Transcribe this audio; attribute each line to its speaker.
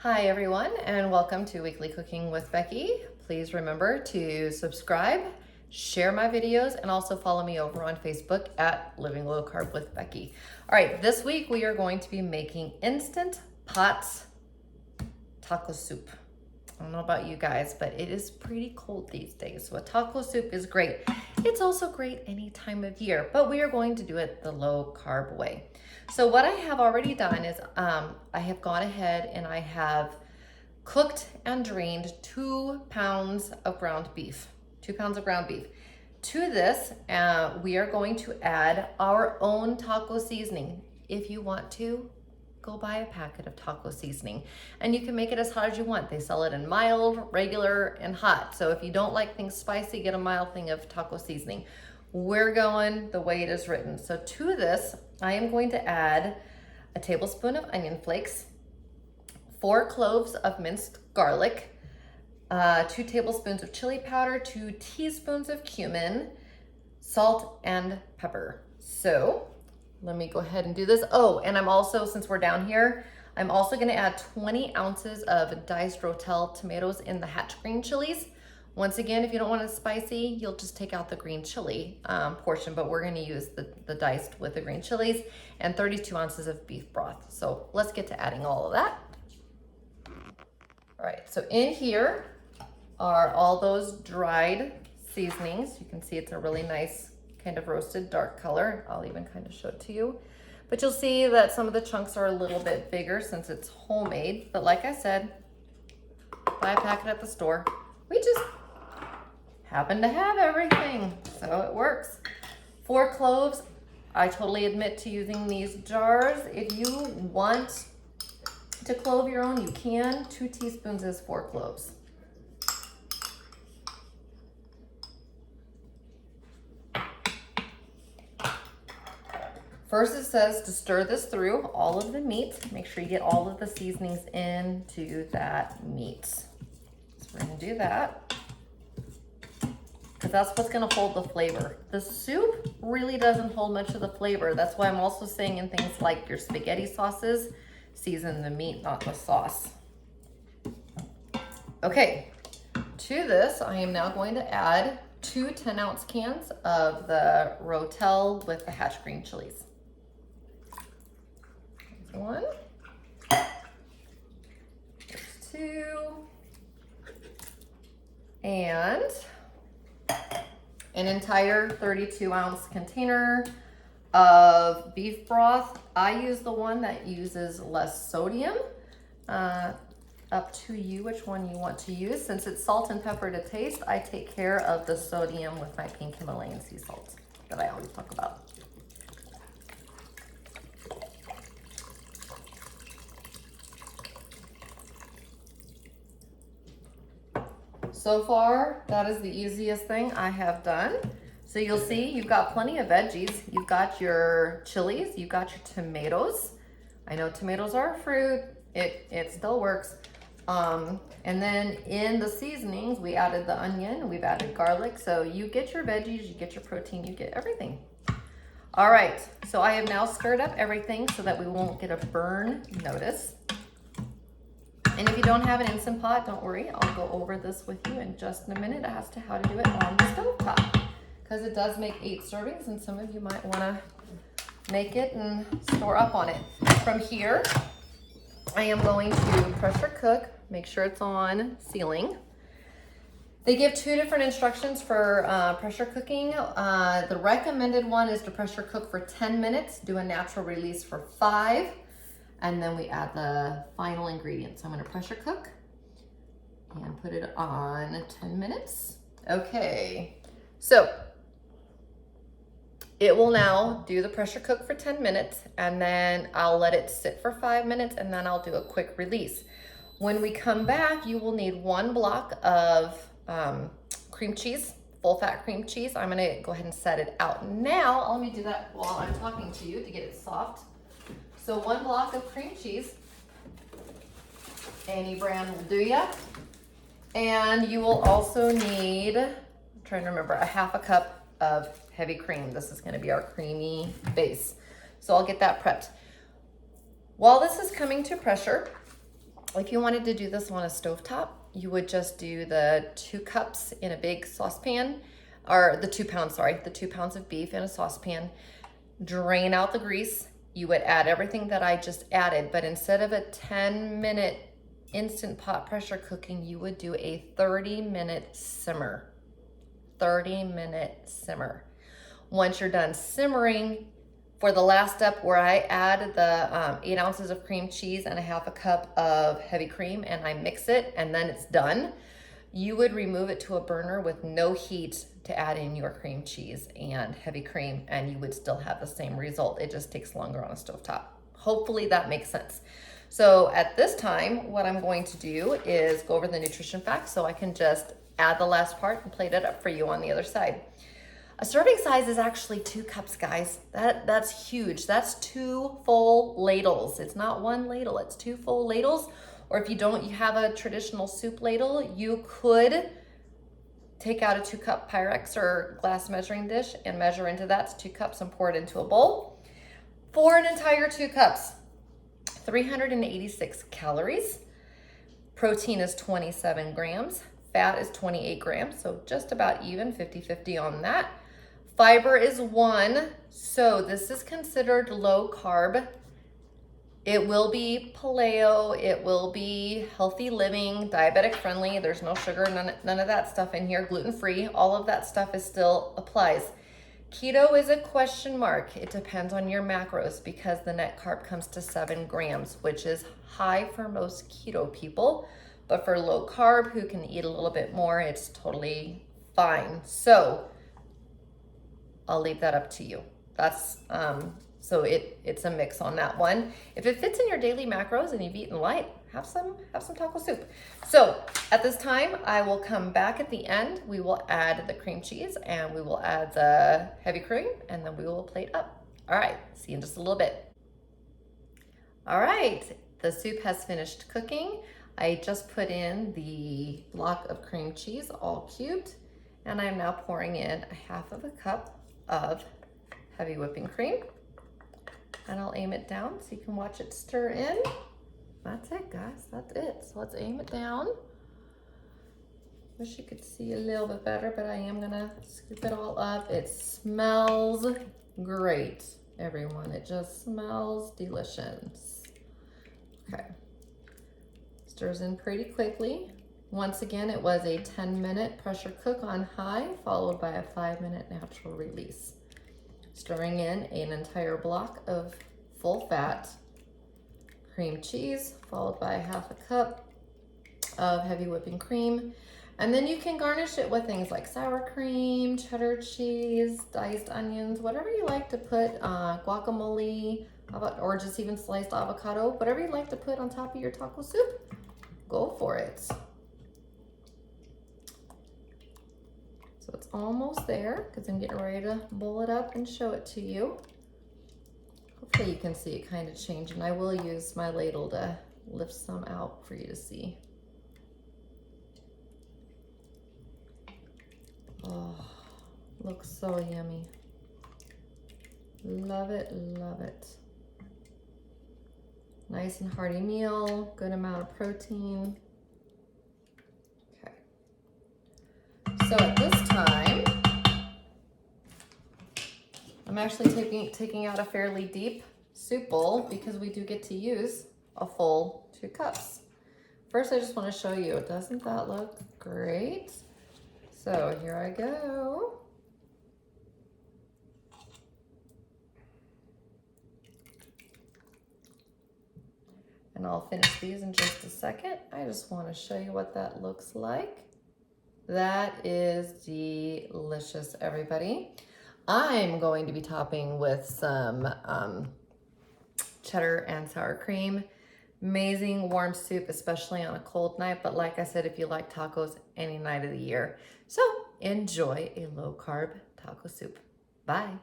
Speaker 1: Hi everyone, and welcome to Weekly Cooking with Becky. Please remember to subscribe, share my videos, and also follow me over on Facebook at Living Low Carb with Becky. All right, this week we are going to be making instant pot taco soup. I don't know about you guys, but it is pretty cold these days, so a taco soup is great. It's also great any time of year, but we are going to do it the low carb way. So what I have already done is I have gone ahead and I have cooked and drained 2 pounds of ground beef. 2 pounds of ground beef. To this, we are going to add our own taco seasoning. If you want to, go buy a packet of taco seasoning and you can make it as hot as you want. They sell it in mild, regular, and hot. So if you don't like things spicy, get a mild thing of taco seasoning. We're going the way it is written. So to this, I am going to add a tablespoon of onion flakes, 4 cloves of minced garlic, 2 tablespoons of chili powder, 2 teaspoons of cumin, salt, and pepper. So let me go ahead and do this. Oh, and I'm also, since we're down here, I'm also gonna add 20 ounces of diced Rotel tomatoes in the hatch green chilies. Once again, if you don't want it spicy, you'll just take out the green chili portion, but we're gonna use the diced with the green chilies, and 32 ounces of beef broth. So let's get to adding all of that. All right, so in here are all those dried seasonings. You can see it's a really nice kind of roasted dark color. I'll even kind of show it to you. But you'll see that some of the chunks are a little bit bigger since it's homemade. But like I said, buy a packet at the store. We just happen to have everything, so it works. 4 cloves. I totally admit to using these jars. If you want to clove your own, you can. 2 teaspoons is 4 cloves. First it says to stir this through all of the meat. Make sure you get all of the seasonings into that meat. So we're gonna do that, because that's what's gonna hold the flavor. The soup really doesn't hold much of the flavor. That's why I'm also saying in things like your spaghetti sauces, season the meat, not the sauce. Okay, to this, I am now going to add 2 10-ounce cans of the Rotel with the hatch green chilies. There's 1, there's 2, and an entire 32-ounce container of beef broth. I use the one that uses less sodium. Up to you which one you want to use. Since it's salt and pepper to taste, I take care of the sodium with my pink Himalayan sea salt that I always talk about. So far, that is the easiest thing I have done. So you'll see you've got plenty of veggies. You've got your chilies, you've got your tomatoes. I know tomatoes are a fruit, it still works. And then in the seasonings, we added the onion, we've added garlic. So you get your veggies, you get your protein, you get everything. All right, so I have now stirred up everything so that we won't get a burn notice. And if you don't have an Instant Pot, don't worry, I'll go over this with you in just a minute as to how to do it on the stovetop. Because it does make 8 servings and some of you might wanna make it and store up on it. From here, I am going to pressure cook, make sure it's on sealing. They give 2 different instructions for pressure cooking. The recommended one is to pressure cook for 10 minutes, do a natural release for 5, and then we add the final ingredients. I'm gonna pressure cook and put it on 10 minutes. Okay, so it will now do the pressure cook for 10 minutes and then I'll let it sit for 5 minutes and then I'll do a quick release. When we come back, you will need 1 block of cream cheese, full fat cream cheese. I'm gonna go ahead and set it out now. Let me do that while I'm talking to you to get it soft. So 1 block of cream cheese, any brand will do ya. And you will also need, I'm trying to remember, a 1/2 cup of heavy cream. This is gonna be our creamy base. So I'll get that prepped. While this is coming to pressure, If you wanted to do this on a stovetop, you would just do the 2 cups in a big saucepan, or the 2 pounds, sorry, the 2 pounds of beef in a saucepan. Drain out the grease. You would add everything that I just added, but instead of a 10-minute instant pot pressure cooking, you would do a 30-minute simmer. 30-minute simmer. Once you're done simmering, for the last step where I add the 8 ounces of cream cheese and a 1/2 cup of heavy cream and I mix it and then it's done, you would remove it to a burner with no heat to add in your cream cheese and heavy cream, and you would still have the same result. It just takes longer on a stovetop. Hopefully that makes sense. So at this time, what I'm going to do is go over the nutrition facts so I can just add the last part and plate it up for you on the other side. A serving size is actually 2 cups, guys. That's huge. That's 2 full ladles. It's not 1 ladle, it's 2 full ladles. Or if you have a traditional soup ladle, you could take out a 2-cup Pyrex or glass measuring dish and measure into that. It's 2 cups and pour it into a bowl. For an entire 2 cups, 386 calories. Protein is 27 grams. Fat is 28 grams, so just about even, 50-50 on that. Fiber is 1, so this is considered low carb. It will be paleo, it will be healthy living, diabetic friendly. There's no sugar, none of that stuff in here. Gluten-free, all of that stuff is still applies. Keto is a question mark. It depends on your macros because the net carb comes to 7 grams, which is high for most keto people. But for low carb, who can eat a little bit more, it's totally fine. So I'll leave that up to you. That's so it's a mix on that one. If it fits in your daily macros and you've eaten light, have some taco soup. So at this time, I will come back at the end. We will add the cream cheese and we will add the heavy cream and then we will plate up. All right, see you in just a little bit. All right, the soup has finished cooking. I just put in the block of cream cheese, all cubed, and I'm now pouring in a 1/2 cup of heavy whipping cream. And I'll aim it down so you can watch it stir in. That's it, guys, that's it. So let's aim it down. Wish you could see a little bit better, but I am gonna scoop it all up. It smells great, everyone. It just smells delicious. Okay. Stirs in pretty quickly. Once again, it was a 10-minute pressure cook on high, followed by a 5-minute natural release. Stirring in an entire block of full fat cream cheese, followed by a 1/2 cup of heavy whipping cream. And then you can garnish it with things like sour cream, cheddar cheese, diced onions, whatever you like to put, guacamole, or just even sliced avocado, whatever you like to put on top of your taco soup. Go for it. So it's almost there because I'm getting ready to bowl it up and show it to you. Hopefully you can see it kind of change, and I will use my ladle to lift some out for you to see. Oh, looks so yummy. Love it, love it. Nice and hearty meal, good amount of protein. Okay. So at this time, I'm actually taking out a fairly deep soup bowl because we do get to use a full 2 cups. First, I just want to show you, doesn't that look great? So here I go. And I'll finish these in just a second. I just want to show you what that looks like. That is delicious, everybody. I'm going to be topping with some cheddar and sour cream. Amazing warm soup, especially on a cold night. But like I said, if you like tacos, any night of the year. So enjoy a low carb taco soup. Bye.